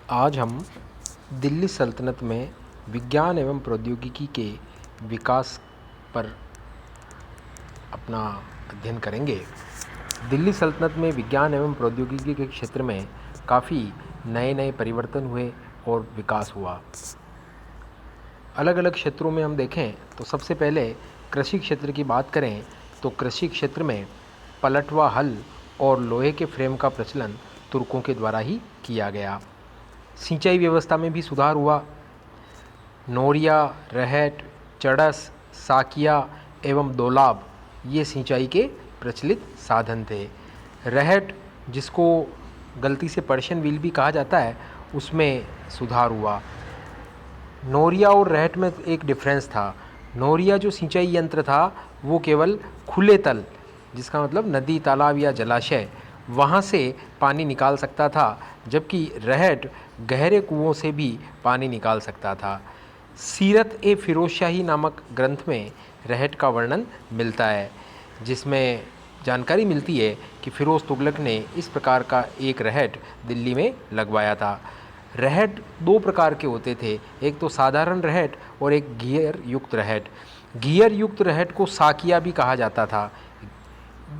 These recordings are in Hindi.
आज हम दिल्ली सल्तनत में विज्ञान एवं प्रौद्योगिकी के विकास पर अपना अध्ययन करेंगे। दिल्ली सल्तनत में विज्ञान एवं प्रौद्योगिकी के क्षेत्र में काफ़ी नए नए परिवर्तन हुए और विकास हुआ। अलग अलग क्षेत्रों में हम देखें तो सबसे पहले कृषि क्षेत्र की बात करें तो कृषि क्षेत्र में पलटवा हल और लोहे के फ्रेम का प्रचलन तुर्कों के द्वारा ही किया गया। सिंचाई व्यवस्था में भी सुधार हुआ। नोरिया, रहट, चड़स, साकिया एवं दोलाब ये सिंचाई के प्रचलित साधन थे। रहट, जिसको गलती से पर्शियन व्हील भी कहा जाता है, उसमें सुधार हुआ। नोरिया और रहट में एक डिफरेंस था। नोरिया जो सिंचाई यंत्र था वो केवल खुले तल, जिसका मतलब नदी, तालाब या जलाशय, वहाँ से पानी निकाल सकता था, जबकि रहट गहरे कुओं से भी पानी निकाल सकता था। सीरत ए फिरोज शाही नामक ग्रंथ में रहट का वर्णन मिलता है, जिसमें जानकारी मिलती है कि फिरोज तुगलक ने इस प्रकार का एक रहट दिल्ली में लगवाया था। रहट दो प्रकार के होते थे, एक तो साधारण रहट और एक गियर युक्त रहट। गियर युक्त रहट को साकिया भी कहा जाता था,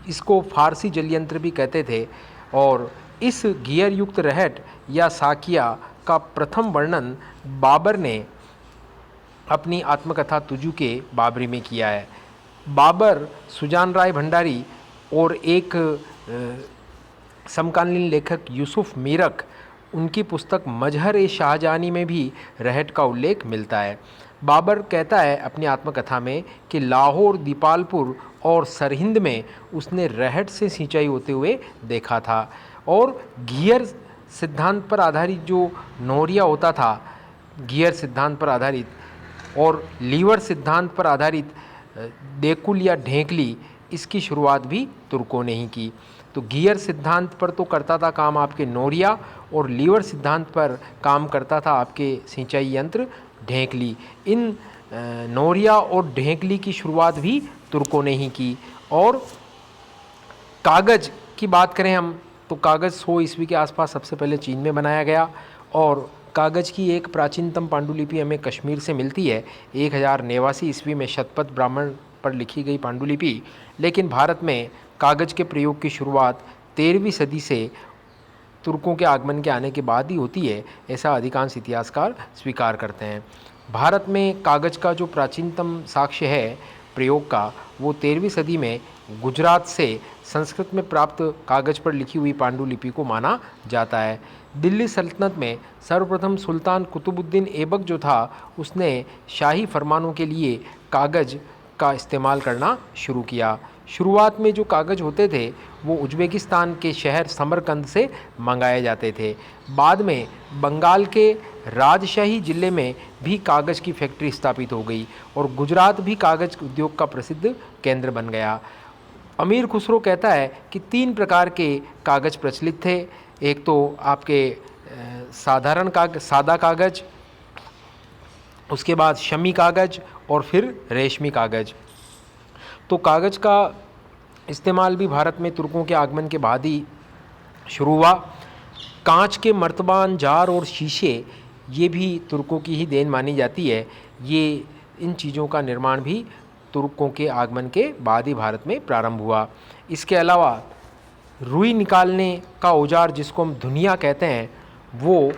इसको फारसी जलयंत्र भी कहते थे। और इस गियर युक्त रहट या साकिया का प्रथम वर्णन बाबर ने अपनी आत्मकथा तुजु के बाबरी में किया है। बाबर, सुजान राय भंडारी और एक समकालीन लेखक यूसुफ मीरक, उनकी पुस्तक मजहर ए शाहजहानी में भी रहट का उल्लेख मिलता है। बाबर कहता है अपनी आत्मकथा में कि लाहौर, दीपालपुर और सरहिंद में उसने रहट से सिंचाई होते हुए देखा था। और गियर सिद्धांत पर आधारित जो नोरिया होता था, गियर सिद्धांत पर आधारित, और लीवर सिद्धांत पर आधारित देकुल या ढेंकली, इसकी शुरुआत भी तुर्कों ने ही की। तो गियर सिद्धांत पर तो करता था काम आपके नोरिया, और लीवर सिद्धांत पर काम करता था आपके सिंचाई यंत्र ढेंकली। इन नोरिया और ढेंकली की शुरुआत भी तुर्कों ने ही की। और कागज़ की बात करें हम तो कागज़ 100 ईस्वी के आसपास सबसे पहले चीन में बनाया गया। और कागज़ की एक प्राचीनतम पांडुलिपि हमें कश्मीर से मिलती है 1089 ईस्वी में शतपथ ब्राह्मण पर लिखी गई पांडुलिपि। लेकिन भारत में कागज़ के प्रयोग की शुरुआत 13वीं सदी से तुर्कों के आगमन के आने के बाद ही होती है, ऐसा अधिकांश इतिहासकार स्वीकार करते हैं। भारत में कागज़ का जो प्राचीनतम साक्ष्य है प्रयोग का, वो 13वीं सदी में गुजरात से संस्कृत में प्राप्त कागज़ पर लिखी हुई पांडुलिपि को माना जाता है। दिल्ली सल्तनत में सर्वप्रथम सुल्तान कुतुबुद्दीन ऐबक जो था, उसने शाही फरमानों के लिए कागज़ का इस्तेमाल करना शुरू किया। शुरुआत में जो कागज़ होते थे वो उज़्बेकिस्तान के शहर समरकंद से मंगाए जाते थे। बाद में बंगाल के राजशाही ज़िले में भी कागज़ की फैक्ट्री स्थापित हो गई और गुजरात भी कागज़ उद्योग का प्रसिद्ध केंद्र बन गया। अमीर खुसरो कहता है कि 3 प्रकार के कागज़ प्रचलित थे। एक तो आपके सादा कागज़, उसके बाद शमी कागज़ और फिर रेशमी कागज़। तो कागज़ का इस्तेमाल भी भारत में तुर्कों के आगमन के बाद ही शुरू हुआ। कांच के मर्तबान, जार और शीशे, ये भी तुर्कों की ही देन मानी जाती है। इन चीज़ों का निर्माण भी तुर्कों के आगमन के बाद ही भारत में प्रारंभ हुआ। इसके अलावा रुई निकालने का औजार, जिसको हम धुनिया कहते हैं, वो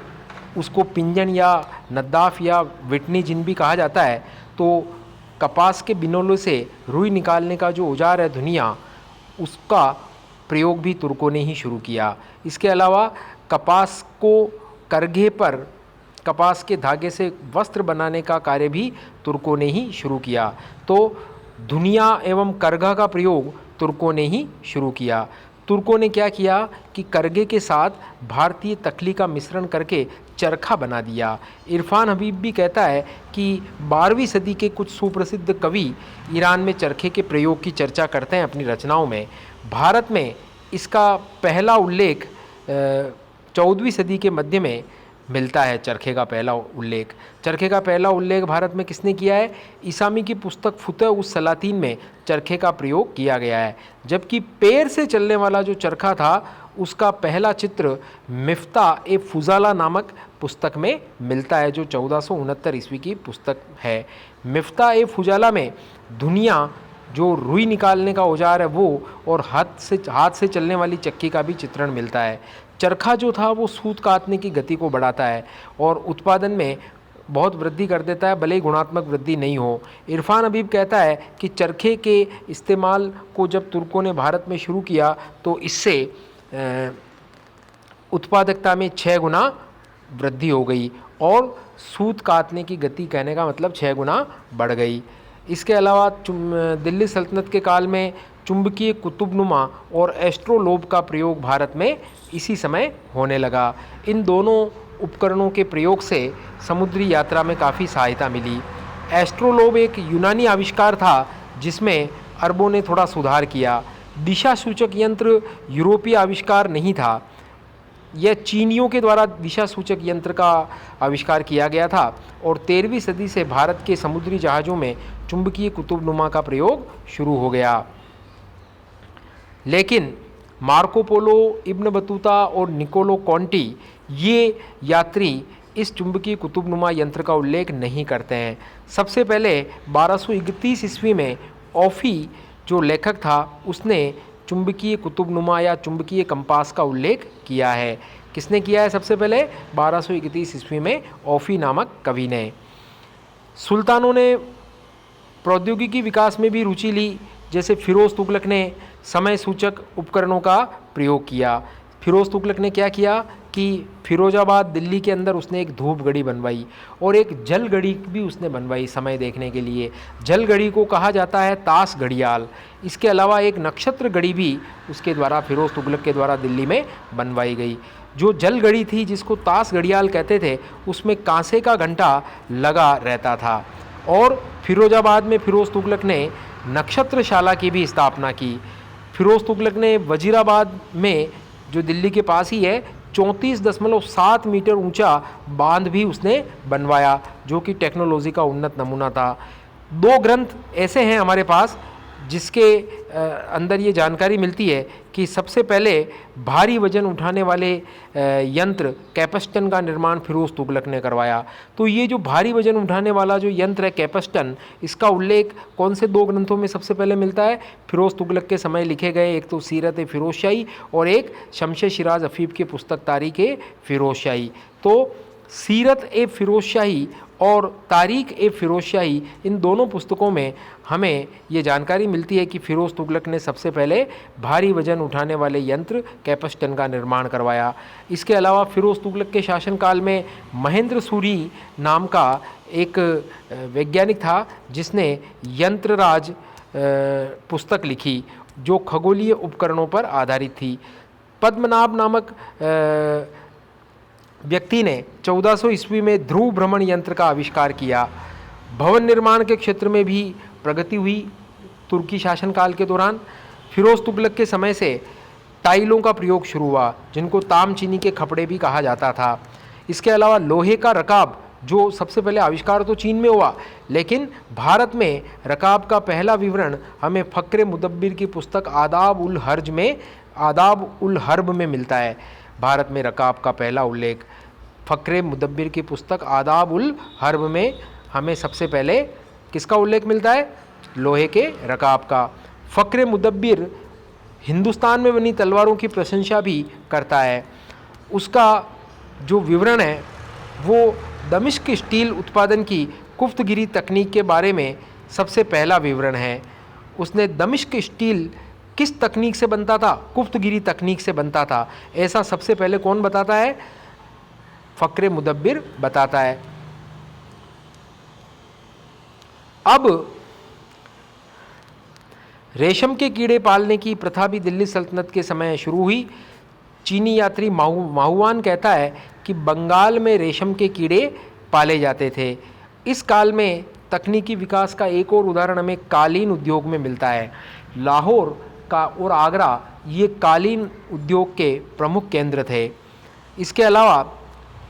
उसको पिंजन या नद्दाफ या विटनी जिन भी कहा जाता है। तो कपास के बिनोलों से रुई निकालने का जो औजार है धुनिया, उसका प्रयोग भी तुर्कों ने ही शुरू किया। इसके अलावा कपास को करघे पर कपास के धागे से वस्त्र बनाने का कार्य भी तुर्कों ने ही शुरू किया। तो धुनिया एवं करघा का प्रयोग तुर्कों ने ही शुरू किया। तुर्कों ने क्या किया कि करघे के साथ भारतीय तकली का मिश्रण करके चरखा बना दिया। इरफान हबीब भी कहता है कि 12वीं सदी के कुछ सुप्रसिद्ध कवि ईरान में चरखे के प्रयोग की चर्चा करते हैं अपनी रचनाओं में। भारत में इसका पहला उल्लेख 14वीं सदी के मध्य में मिलता है। चरखे का पहला उल्लेख भारत में किसने किया है? ईसामी की पुस्तक फुतह उस सलातीन में चरखे का प्रयोग किया गया है। जबकि पैर से चलने वाला जो चरखा था, उसका पहला चित्र मिफ्ता ए फुजाला नामक पुस्तक में मिलता है, जो 1469 ईस्वी की पुस्तक है। मिफ्ता-ए-फुजाला में दुनिया जो रुई निकालने का औजार है वो और हाथ से चलने वाली चक्की का भी चित्रण मिलता है। चरखा जो था वो सूत काटने की गति को बढ़ाता है और उत्पादन में बहुत वृद्धि कर देता है, भले ही गुणात्मक वृद्धि नहीं हो। इरफान हबीब कहता है कि चरखे के इस्तेमाल को जब तुर्कों ने भारत में शुरू किया तो इससे उत्पादकता में 6 गुना वृद्धि हो गई और सूत काटने की गति, कहने का मतलब 6 गुना बढ़ गई। इसके अलावा दिल्ली सल्तनत के काल में चुंबकीय कुतुबनुमा और एस्ट्रोलोब का प्रयोग भारत में इसी समय होने लगा। इन दोनों उपकरणों के प्रयोग से समुद्री यात्रा में काफ़ी सहायता मिली। एस्ट्रोलोब एक यूनानी आविष्कार था जिसमें अरबों ने थोड़ा सुधार किया। दिशा सूचक यंत्र यूरोपीय आविष्कार नहीं था, यह चीनियों के द्वारा दिशा सूचक यंत्र का आविष्कार किया गया था और 13वीं सदी से भारत के समुद्री जहाज़ों में चुंबकीय कुतुबनुमा का प्रयोग शुरू हो गया। लेकिन मार्को पोलो, इब्न बतूता और निकोलो कॉन्टी ये यात्री इस चुंबकीय कुतुबनुमा यंत्र का उल्लेख नहीं करते हैं। सबसे पहले 1231 ईस्वी में ऑफी जो लेखक था उसने चुंबकीय कुतुबनुमा या चुंबकीय कंपास का उल्लेख किया है। किसने किया है? सबसे पहले 1231 ईस्वी में ऑफी नामक कवि ने। सुल्तानों ने प्रौद्योगिकी विकास में भी रुचि ली, जैसे फिरोज़ तुगलक ने समय सूचक उपकरणों का प्रयोग किया। फिरोज़ तुगलक ने क्या किया कि फिरोजाबाद दिल्ली के अंदर उसने एक धूप घड़ी बनवाई और एक जल घड़ी भी उसने बनवाई समय देखने के लिए। जल घड़ी को कहा जाता है ताश घड़ियाल। इसके अलावा एक नक्षत्र घड़ी भी उसके द्वारा, फिरोज़ तुगलक के द्वारा दिल्ली में बनवाई गई। जो जल घड़ी थी जिसको ताश घड़ियाल कहते थे, उसमें कांसे का घंटा लगा रहता था। और फिरोजाबाद में फिरोज़ तुगलक ने नक्षत्रशाला की भी स्थापना की। फिरोज़ तुगलक ने वजीराबाद में, जो दिल्ली के पास ही है, 34.7 मीटर ऊंचा बांध भी उसने बनवाया, जो कि टेक्नोलॉजी का उन्नत नमूना था। 2 ग्रंथ ऐसे हैं हमारे पास जिसके अंदर ये जानकारी मिलती है कि सबसे पहले भारी वजन उठाने वाले यंत्र कैपेस्टन का निर्माण फिरोज़ तुगलक ने करवाया। तो ये जो भारी वजन उठाने वाला जो यंत्र है कैपेस्टन, इसका उल्लेख कौन से 2 ग्रंथों में सबसे पहले मिलता है? फिरोज़ तुगलक के समय लिखे गए, एक तो सीरत-ए-फ़िरोज़शाही और एक शम्स-ए-शिराज़ अफ़ीफ़ की पुस्तक तारीख़-ए-फ़िरोज़शाही। तो सीरत-ए-फ़िरोज़शाही और तारीख़-ए-फ़िरोज़शाही, इन दोनों पुस्तकों में हमें ये जानकारी मिलती है कि फिरोज़ तुगलक ने सबसे पहले भारी वजन उठाने वाले यंत्र कैपेस्टन का निर्माण करवाया। इसके अलावा फिरोज़ तुगलक के शासनकाल में महेंद्र सूरी नाम का एक वैज्ञानिक था जिसने यंत्रराज पुस्तक लिखी, जो खगोलीय उपकरणों पर आधारित थी। पद्मनाभ नामक व्यक्ति ने 1400 ईस्वी में ध्रुव भ्रमण यंत्र का आविष्कार किया। भवन निर्माण के क्षेत्र में भी प्रगति हुई तुर्की शासनकाल के दौरान। फिरोज़ तुगलक के समय से टाइलों का प्रयोग शुरू हुआ, जिनको तामचीनी के खपड़े भी कहा जाता था। इसके अलावा लोहे का रकाब, जो सबसे पहले आविष्कार तो चीन में हुआ, लेकिन भारत में रकाब का पहला विवरण हमें फ़क्र-ए-मुदब्बिर की पुस्तक आदाब-उल-हर्ब में मिलता है। भारत में रकाब का पहला उल्लेख फ़क्र-ए-मुदब्बिर की पुस्तक आदाब-उल-हर्ब में हमें सबसे पहले किसका उल्लेख मिलता है? लोहे के रकाब का। फ़क्र-ए-मुदब्बिर हिंदुस्तान में बनी तलवारों की प्रशंसा भी करता है। उसका जो विवरण है वो दमिश्क स्टील उत्पादन की कुफ्तगिरी तकनीक के बारे में सबसे पहला विवरण है। उसने दमिश्क स्टील किस तकनीक से बनता था? कुफ्तगिरी तकनीक से बनता था, ऐसा सबसे पहले कौन बताता है? फ़क्र-ए-मुदब्बिर बताता है। अब रेशम के कीड़े पालने की प्रथा भी दिल्ली सल्तनत के समय शुरू हुई। चीनी यात्री माहुआन कहता है कि बंगाल में रेशम के कीड़े पाले जाते थे। इस काल में तकनीकी विकास का एक और उदाहरण हमें कालीन उद्योग में मिलता है। लाहौर का और आगरा ये कालीन उद्योग के प्रमुख केंद्र थे। इसके अलावा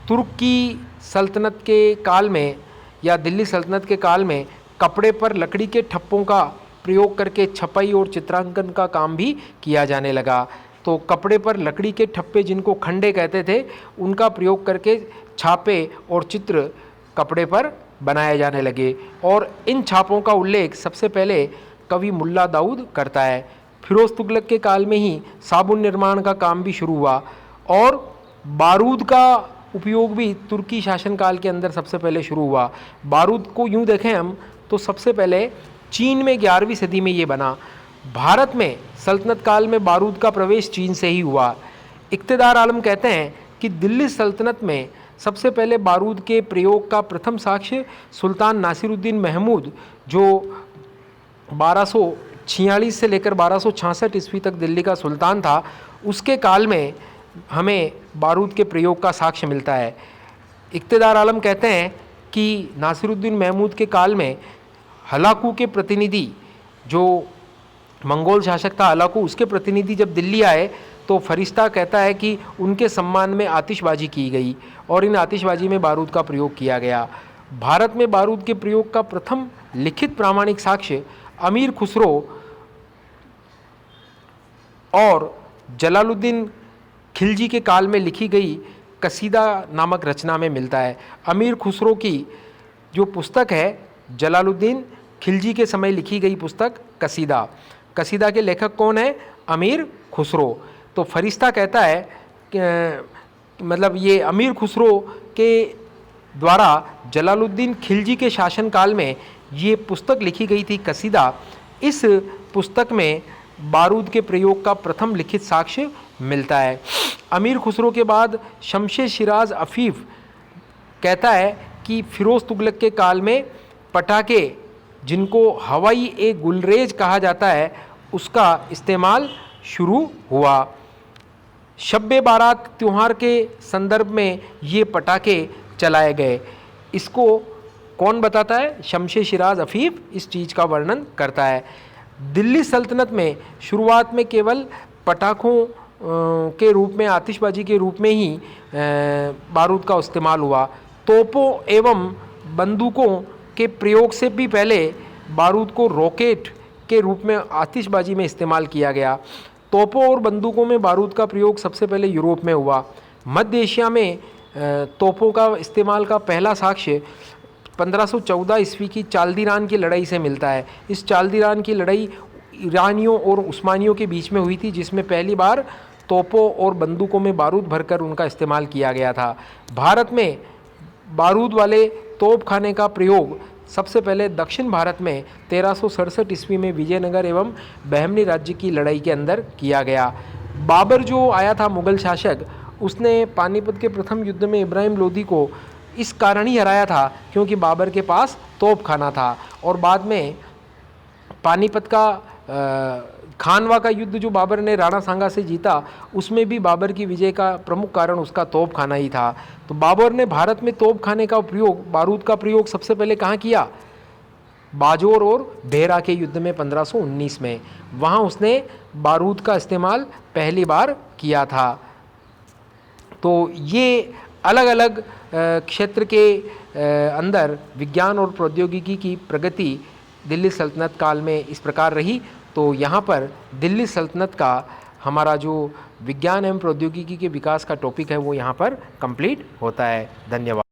तुर्की सल्तनत के काल में या दिल्ली सल्तनत के काल में कपड़े पर लकड़ी के ठप्पों का प्रयोग करके छपाई और चित्रांकन का काम भी किया जाने लगा। तो कपड़े पर लकड़ी के ठप्पे, जिनको खंडे कहते थे, उनका प्रयोग करके छापे और चित्र कपड़े पर बनाए जाने लगे। और इन छापों का उल्लेख सबसे पहले कवि मुल्ला दाऊद करता है। फिरोज तुगलक के काल में ही साबुन निर्माण का काम भी शुरू हुआ और बारूद का उपयोग भी तुर्की शासनकाल के अंदर सबसे पहले शुरू हुआ। बारूद को यूँ देखें हम तो सबसे पहले चीन में 11वीं सदी में ये बना। भारत में सल्तनत काल में बारूद का प्रवेश चीन से ही हुआ। इक़्तिदार आलम कहते हैं कि दिल्ली सल्तनत में सबसे पहले बारूद के प्रयोग का प्रथम साक्ष्य सुल्तान नासिरुद्दीन महमूद, जो 1246 से लेकर 1266 ईस्वी तक दिल्ली का सुल्तान था, उसके काल में हमें बारूद के प्रयोग का साक्ष्य मिलता है। इक़्तिदार आलम कहते हैं कि नासिरुद्दीन महमूद के काल में हलाकू के प्रतिनिधि, जो मंगोल शासक था हलाकू, उसके प्रतिनिधि जब दिल्ली आए तो फरिश्ता कहता है कि उनके सम्मान में आतिशबाजी की गई और इन आतिशबाजी में बारूद का प्रयोग किया गया। भारत में बारूद के प्रयोग का प्रथम लिखित प्रामाणिक साक्ष्य अमीर खुसरो और जलालुद्दीन खिलजी के काल में लिखी गई कसीदा नामक रचना में मिलता है। अमीर खुसरो की जो पुस्तक है, जलालुद्दीन खिलजी के समय लिखी गई पुस्तक कसीदा। कसीदा के लेखक कौन है? अमीर खुसरो। तो फरिश्ता कहता है कि मतलब ये अमीर खुसरो के द्वारा जलालुद्दीन खिलजी के शासनकाल में ये पुस्तक लिखी गई थी कसीदा। इस पुस्तक में बारूद के प्रयोग का प्रथम लिखित साक्ष्य मिलता है। अमीर खुसरो के बाद शमशेर शिराज अफीफ कहता है कि फिरोज तुगलक के काल में पटाखे, जिनको हवाई ए गुलरेज कहा जाता है, उसका इस्तेमाल शुरू हुआ। शब्बे बारात त्यौहार के संदर्भ में ये पटाखे चलाए गए। इसको कौन बताता है? शमशेर शिराज अफीफ इस चीज़ का वर्णन करता है। दिल्ली सल्तनत में शुरुआत में केवल पटाखों के रूप में, आतिशबाजी के रूप में ही बारूद का इस्तेमाल हुआ। तोपों एवं बंदूकों के प्रयोग से भी पहले बारूद को रॉकेट के रूप में आतिशबाजी में इस्तेमाल किया गया। तोपों और बंदूकों में बारूद का प्रयोग सबसे पहले यूरोप में हुआ। मध्य एशिया में तोपों का इस्तेमाल का पहला साक्ष्य 1514 ईस्वी की चाल्दीरान की लड़ाई से मिलता है। इस चाल्दीरान की लड़ाई ईरानियों और उस्मानियों के बीच में हुई थी, जिसमें पहली बार तोपों और बंदूकों में बारूद भरकर उनका इस्तेमाल किया गया था। भारत में बारूद वाले तोप खाने का प्रयोग सबसे पहले दक्षिण भारत में 1367 ईस्वी में विजयनगर एवं बहमनी राज्य की लड़ाई के अंदर किया गया। बाबर जो आया था मुग़ल शासक, उसने पानीपत के प्रथम युद्ध में इब्राहिम लोदी को इस कारण ही हराया था क्योंकि बाबर के पास तोप खाना था। और बाद में पानीपत का खानवा का युद्ध जो बाबर ने राणा सांगा से जीता, उसमें भी बाबर की विजय का प्रमुख कारण उसका तोप खाना ही था। तो बाबर ने भारत में तोप खाने का प्रयोग, बारूद का प्रयोग सबसे पहले कहाँ किया? बाजोर और बेहरा के युद्ध में 1519 में। वहाँ उसने बारूद का इस्तेमाल पहली बार किया था। तो ये अलग अलग क्षेत्र के अंदर विज्ञान और प्रौद्योगिकी की प्रगति दिल्ली सल्तनत काल में इस प्रकार रही। तो यहाँ पर दिल्ली सल्तनत का हमारा जो विज्ञान एवं प्रौद्योगिकी के विकास का टॉपिक है वो यहाँ पर कंप्लीट होता है। धन्यवाद।